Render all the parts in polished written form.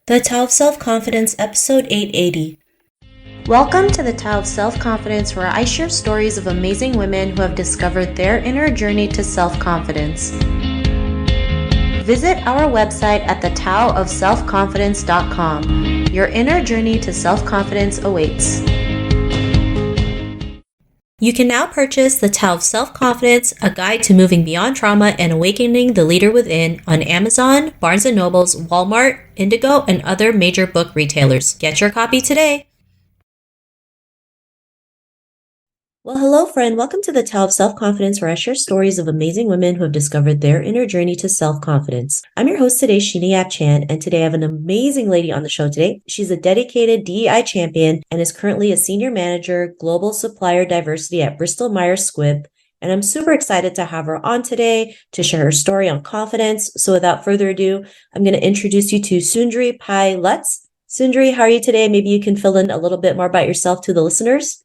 The Tao of Self-Confidence, Episode 880. Welcome to the Tao of Self-Confidence, where I share stories of amazing women who have discovered their inner journey to self-confidence. Visit our website at thetaoofselfconfidence.com. Your inner journey to self-confidence awaits. You can now purchase The Tao of Self-Confidence, a guide to moving beyond trauma and awakening the leader within on Amazon, Barnes & Noble's, Walmart, Indigo, and other major book retailers. Get your copy today. Well, hello, friend. Welcome to The Tao of Self-Confidence, where I share stories of amazing women who have discovered their inner journey to self-confidence. I'm your host today, Sheena Yap Chan, and today I have an amazing lady on the show today. She's a dedicated DEI champion and is currently a senior manager, global supplier diversity at Bristol Myers Squibb. And I'm super excited to have her on today to share her story on confidence. So without further ado, I'm going to introduce you to Sundari Pai Luts. Sundari, how are you today? Maybe you can fill in a little bit more about yourself to the listeners.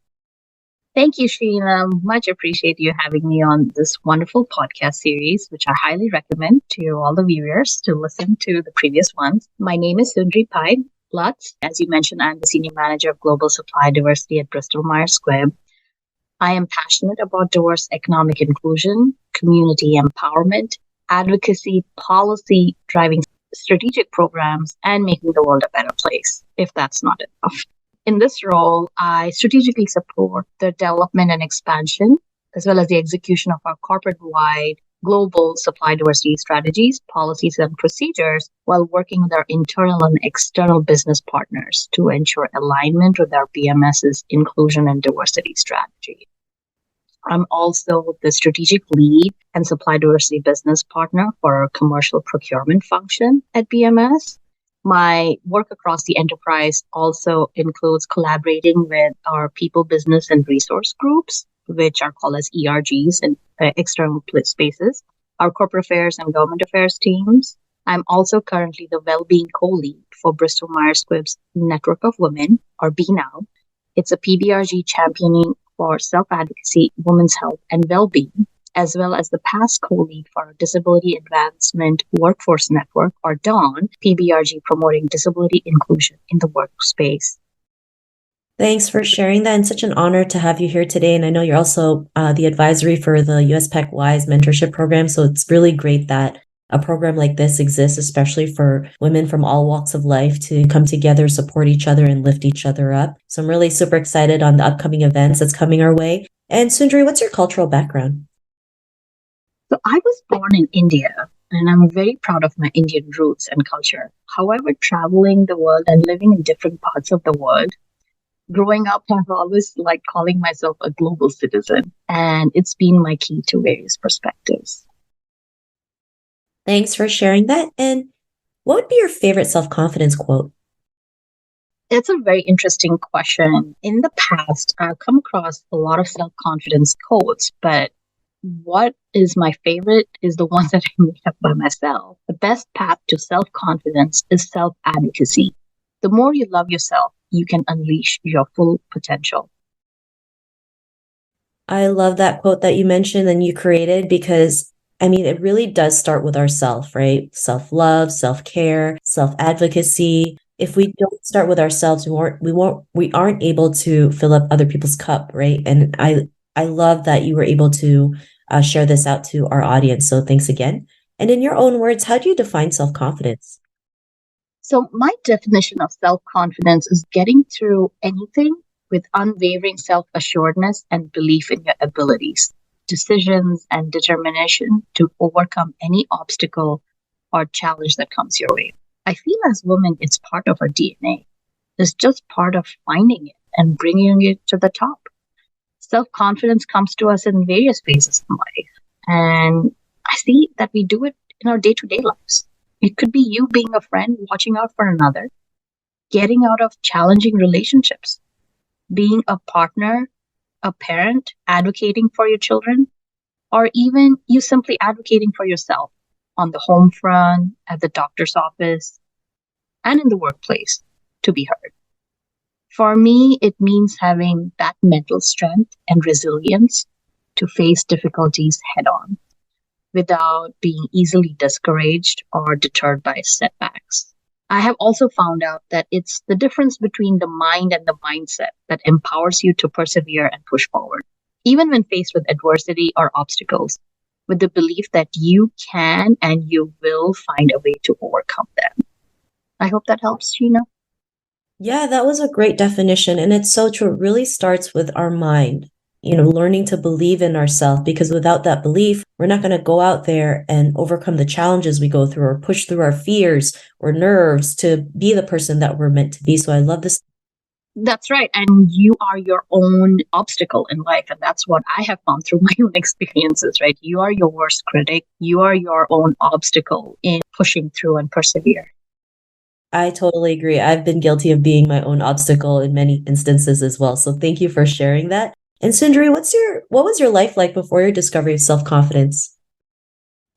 Thank you, Sheena. Much appreciate you having me on this wonderful podcast series, which I highly recommend to all the viewers to listen to the previous ones. My name is Sundari Pai Luts. As you mentioned, I'm the Senior Manager of Global Supply Diversity at Bristol Myers Squibb. I am passionate about diverse economic inclusion, community empowerment, advocacy, policy, driving strategic programs, and making the world a better place, if that's not enough. In this role, I strategically support the development and expansion, as well as the execution of our corporate-wide global supply diversity strategies, policies, and procedures, while working with our internal and external business partners to ensure alignment with our BMS's inclusion and diversity strategy. I'm also the strategic lead and supply diversity business partner for our commercial procurement function at BMS. My work across the enterprise also includes collaborating with our people, business, and resource groups, which are called as ERGs in external spaces, our corporate affairs and government affairs teams. I'm also currently the well-being co-lead for Bristol Myers Squibb's Network of Women, or BNOW. It's a PBRG championing for self-advocacy, women's health, and well-being, as well as the past co-lead for our Disability Advancement Workforce Network, or DAWN, PBRG promoting disability inclusion in the workspace. Thanks for sharing that, and such an honor to have you here today. And I know you're also the advisory for the USPEC WISE mentorship program, so it's really great that a program like this exists, especially for women from all walks of life to come together, support each other, and lift each other up. So I'm really super excited on the upcoming events that's coming our way. And Sundari, what's your cultural background? So I was born in India, and I'm very proud of my Indian roots and culture. However, traveling the world and living in different parts of the world, growing up, I've always liked calling myself a global citizen, and it's been my key to various perspectives. Thanks for sharing that. And what would be your favorite self-confidence quote? It's a very interesting question. In the past, I've come across a lot of self-confidence quotes, but what is my favorite is the ones that I made up by myself. The best path to self-confidence is self-advocacy. The more you love yourself, you can unleash your full potential. I love that quote that you mentioned and you created because, it really does start with ourself, right? Self-love, self-care, self-advocacy. If we don't start with ourselves, we aren't able to fill up other people's cup, right? And I love that you were able to share this out to our audience. So thanks again. And in your own words, how do you define self-confidence? So my definition of self-confidence is getting through anything with unwavering self-assuredness and belief in your abilities, decisions, and determination to overcome any obstacle or challenge that comes your way. I feel as women, it's part of our DNA. It's just part of finding it and bringing it to the top. Self-confidence comes to us in various phases in life. And I see that we do it in our day-to-day lives. It could be you being a friend, watching out for another, getting out of challenging relationships, being a partner, a parent, advocating for your children, or even you simply advocating for yourself on the home front, at the doctor's office, and in the workplace to be heard. For me, it means having that mental strength and resilience to face difficulties head on without being easily discouraged or deterred by setbacks. I have also found out that it's the difference between the mind and the mindset that empowers you to persevere and push forward, even when faced with adversity or obstacles, with the belief that you can and you will find a way to overcome them. I hope that helps, Sheena. Yeah, that was a great definition. And it's so true. It really starts with our mind, learning to believe in ourselves, because without that belief, we're not going to go out there and overcome the challenges we go through or push through our fears or nerves to be the person that we're meant to be. So I love this. That's right. And you are your own obstacle in life. And that's what I have found through my own experiences, right? You are your worst critic. You are your own obstacle in pushing through and persevere. I totally agree. I've been guilty of being my own obstacle in many instances as well. So thank you for sharing that. And Sundari, what was your life like before your discovery of self-confidence?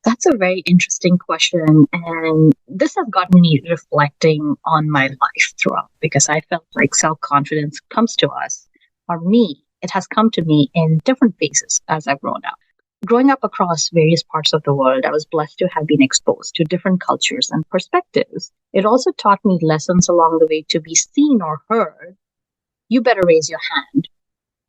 That's a very interesting question. And this has gotten me reflecting on my life throughout because I felt like self confidence comes to us, or me, it has come to me in different phases as I've grown up. Growing up across various parts of the world, I was blessed to have been exposed to different cultures and perspectives. It also taught me lessons along the way to be seen or heard. You better raise your hand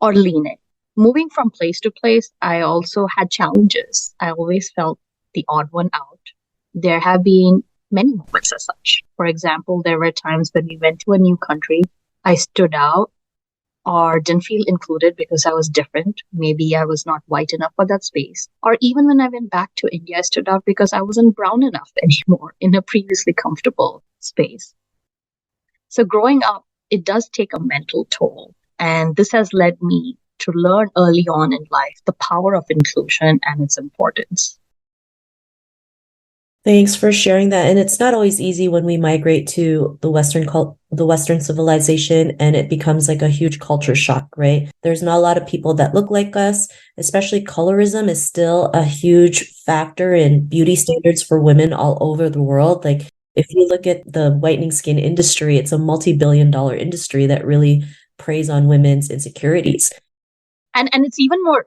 or lean in. Moving from place to place, I also had challenges. I always felt the odd one out. There have been many moments as such. For example, there were times when we went to a new country, I stood out or didn't feel included because I was different. Maybe I was not white enough for that space. Or even when I went back to India, I stood out because I wasn't brown enough anymore in a previously comfortable space. So growing up, it does take a mental toll. And this has led me to learn early on in life the power of inclusion and its importance. Thanks for sharing that. And it's not always easy when we migrate to the Western civilization, and it becomes like a huge culture shock, right? There's not a lot of people that look like us, especially colorism is still a huge factor in beauty standards for women all over the world. Like if you look at the whitening skin industry, it's a multi-billion-dollar industry that really preys on women's insecurities. And it's even more,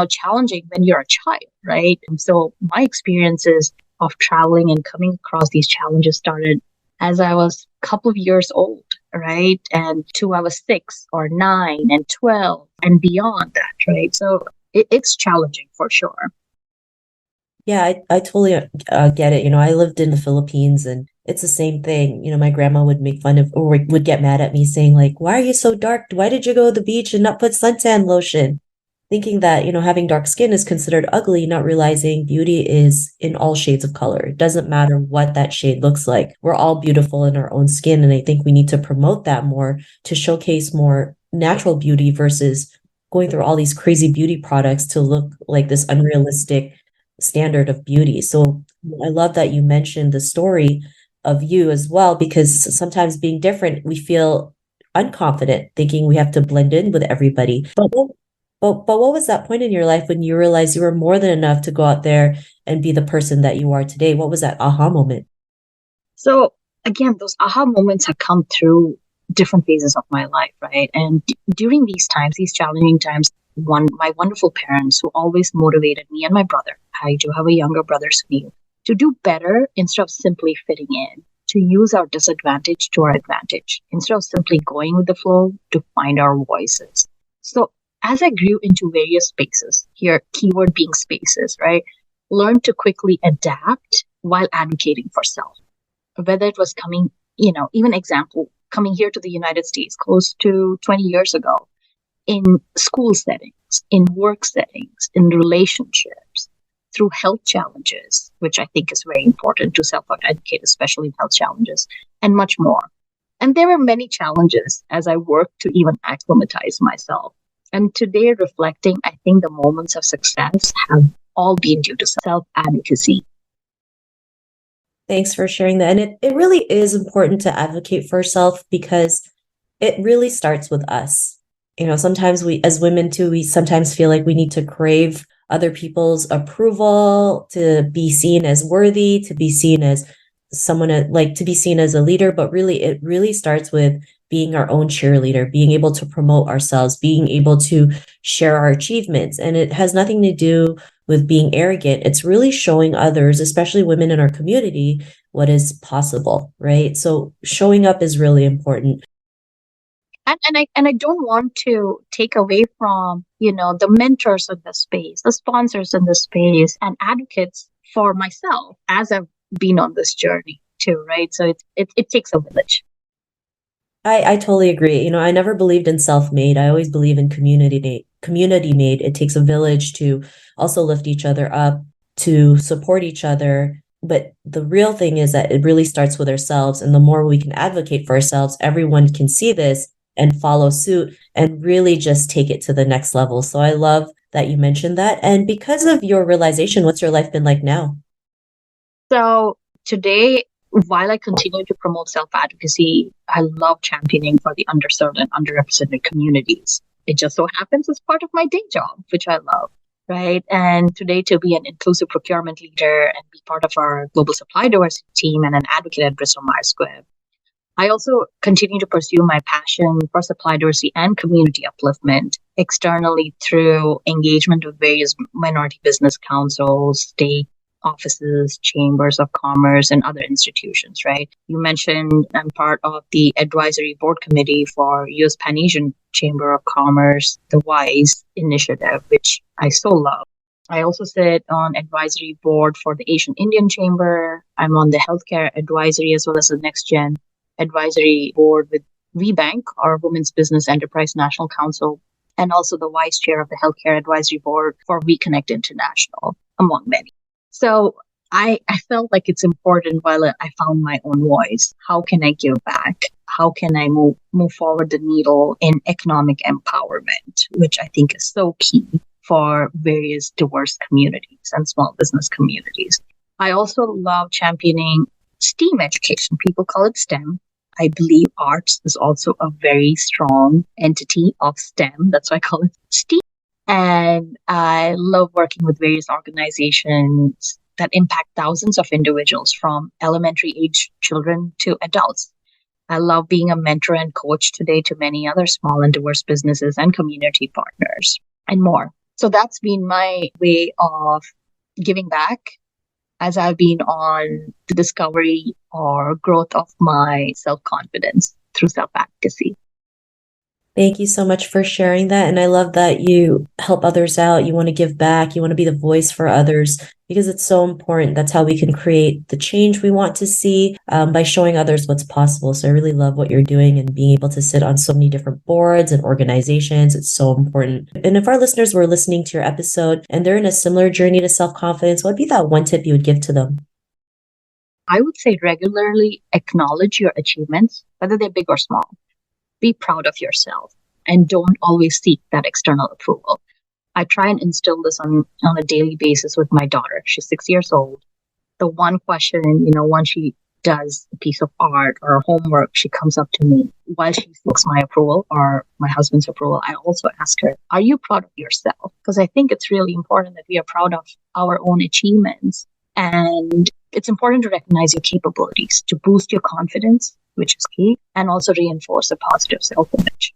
challenging when you're a child, right? And so my experiences of traveling and coming across these challenges started as I was a couple of years old, right? And to I was 6 or 9 and 12 and beyond that, right? So it's challenging for sure. Yeah, I totally get it. I lived in the Philippines and it's the same thing. My grandma would make fun of or would get mad at me saying like, why are you so dark? Why did you go to the beach and not put suntan lotion? Thinking that, having dark skin is considered ugly, not realizing beauty is in all shades of color. It doesn't matter what that shade looks like. We're all beautiful in our own skin. And I think we need to promote that more to showcase more natural beauty versus going through all these crazy beauty products to look like this unrealistic standard of beauty. So I love that you mentioned the story of you as well, because sometimes being different, we feel unconfident, thinking we have to blend in with everybody. But what was that point in your life when you realized you were more than enough to go out there and be the person that you are today? What was that aha moment? So again, those aha moments have come through different phases of my life, right? And during these times, these challenging times, my wonderful parents who always motivated me and my brother, I do have a younger brother, Sunil, to do better instead of simply fitting in, to use our disadvantage to our advantage, instead of simply going with the flow, to find our voices. So as I grew into various spaces, here, keyword being spaces, right? Learned to quickly adapt while advocating for self. Whether it was coming, even example, coming here to the United States close to 20 years ago, in school settings, in work settings, in relationships, through health challenges, which I think is very important to self-advocate, especially in health challenges, and much more. And there were many challenges as I worked to even acclimatize myself. And today, reflecting, I think the moments of success have all been due to self-advocacy. Thanks for sharing that. And it really is important to advocate for yourself because it really starts with us. Sometimes we, as women too, we sometimes feel like we need to crave other people's approval to be seen as worthy, to be seen as someone like to be seen as a leader. But really, it really starts with being our own cheerleader, being able to promote ourselves, being able to share our achievements. And it has nothing to do with being arrogant. It's really showing others, especially women in our community, what is possible, right? So showing up is really important. And I don't want to take away from, the mentors in the space, the sponsors in the space, and advocates for myself as I've been on this journey too, right? So it takes a village. I totally agree. I never believed in self-made. I always believe in community made. It takes a village to also lift each other up, to support each other. But the real thing is that it really starts with ourselves. And the more we can advocate for ourselves, everyone can see this and follow suit and really just take it to the next level. So I love that you mentioned that. And because of your realization, what's your life been like now? So today, while I continue to promote self-advocacy, I love championing for the underserved and underrepresented communities. It just so happens it's part of my day job, which I love, right? And today, to be an inclusive procurement leader and be part of our global supply diversity team and an advocate at Bristol Myers Squibb, I also continue to pursue my passion for supply diversity and community upliftment externally through engagement with various minority business councils, state offices, chambers of commerce, and other institutions, right? You mentioned I'm part of the advisory board committee for US Pan Asian Chamber of Commerce, the WISE initiative, which I so love. I also sit on advisory board for the Asian Indian Chamber. I'm on the healthcare advisory as well as the next gen advisory board with WeBank, our Women's Business Enterprise National Council, and also the vice chair of the healthcare advisory board for WeConnect International, among many. So I felt like it's important while I found my own voice. How can I give back? How can I move forward the needle in economic empowerment, which I think is so key for various diverse communities and small business communities. I also love championing STEAM education. People call it STEM. I believe arts is also a very strong entity of STEM. That's why I call it STEAM. And I love working with various organizations that impact thousands of individuals from elementary age children to adults. I love being a mentor and coach today to many other small and diverse businesses and community partners and more. So that's been my way of giving back as I've been on the discovery or growth of my self-confidence through self-advocacy. Thank you so much for sharing that. And I love that you help others out. You want to give back. You want to be the voice for others because it's so important. That's how we can create the change we want to see by showing others what's possible. So I really love what you're doing and being able to sit on so many different boards and organizations. It's so important. And if our listeners were listening to your episode and they're in a similar journey to self-confidence, what would be that one tip you would give to them? I would say regularly acknowledge your achievements, whether they're big or small. Be proud of yourself and don't always seek that external approval. I try and instill this on a daily basis with my daughter. She's 6 years old. The one question, once she does a piece of art or homework, she comes up to me while she seeks my approval or my husband's approval. I also ask her, are you proud of yourself? Because I think it's really important that we are proud of our own achievements. And it's important to recognize your capabilities to boost your confidence, which is key, and also reinforce a positive self-image.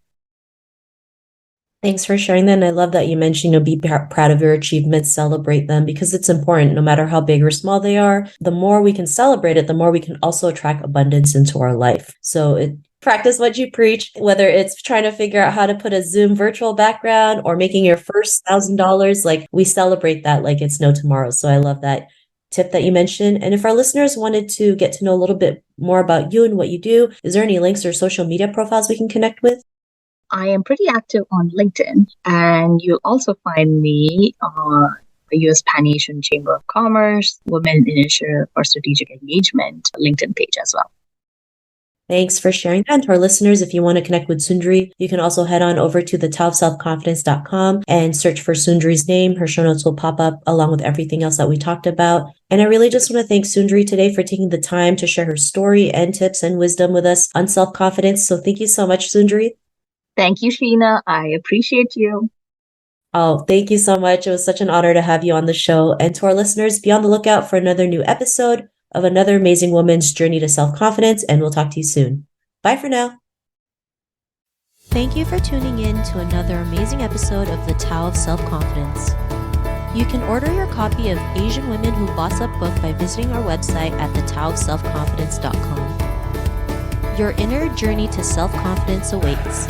Thanks for sharing that. And I love that you mentioned, be proud of your achievements, celebrate them, because it's important no matter how big or small they are. The more we can celebrate it, the more we can also attract abundance into our life. So practice what you preach, whether it's trying to figure out how to put a Zoom virtual background or making your first $1,000, like we celebrate that like it's no tomorrow. So I love that tip that you mentioned. And if our listeners wanted to get to know a little bit more about you and what you do, is there any links or social media profiles we can connect with? I am pretty active on LinkedIn, and you'll also find me on the US Pan Asian Chamber of Commerce, Women Initiative for Strategic Engagement LinkedIn page as well. Thanks for sharing that. And to our listeners, if you want to connect with Sundari, you can also head on over to thetowofselfconfidence.com and search for Sundari's name. Her show notes will pop up along with everything else that we talked about. And I really just want to thank Sundari today for taking the time to share her story and tips and wisdom with us on self-confidence. So thank you so much, Sundari. Thank you, Sheena. I appreciate you. Oh, thank you so much. It was such an honor to have you on the show. And to our listeners, be on the lookout for another new episode of another amazing woman's journey to self-confidence, and we'll talk to you soon. Bye for now. Thank you for tuning in to another amazing episode of The Tao of Self-Confidence. You can order your copy of Asian Women Who Boss Up book by visiting our website at thetaoofselfconfidence.com. Your inner journey to self-confidence awaits.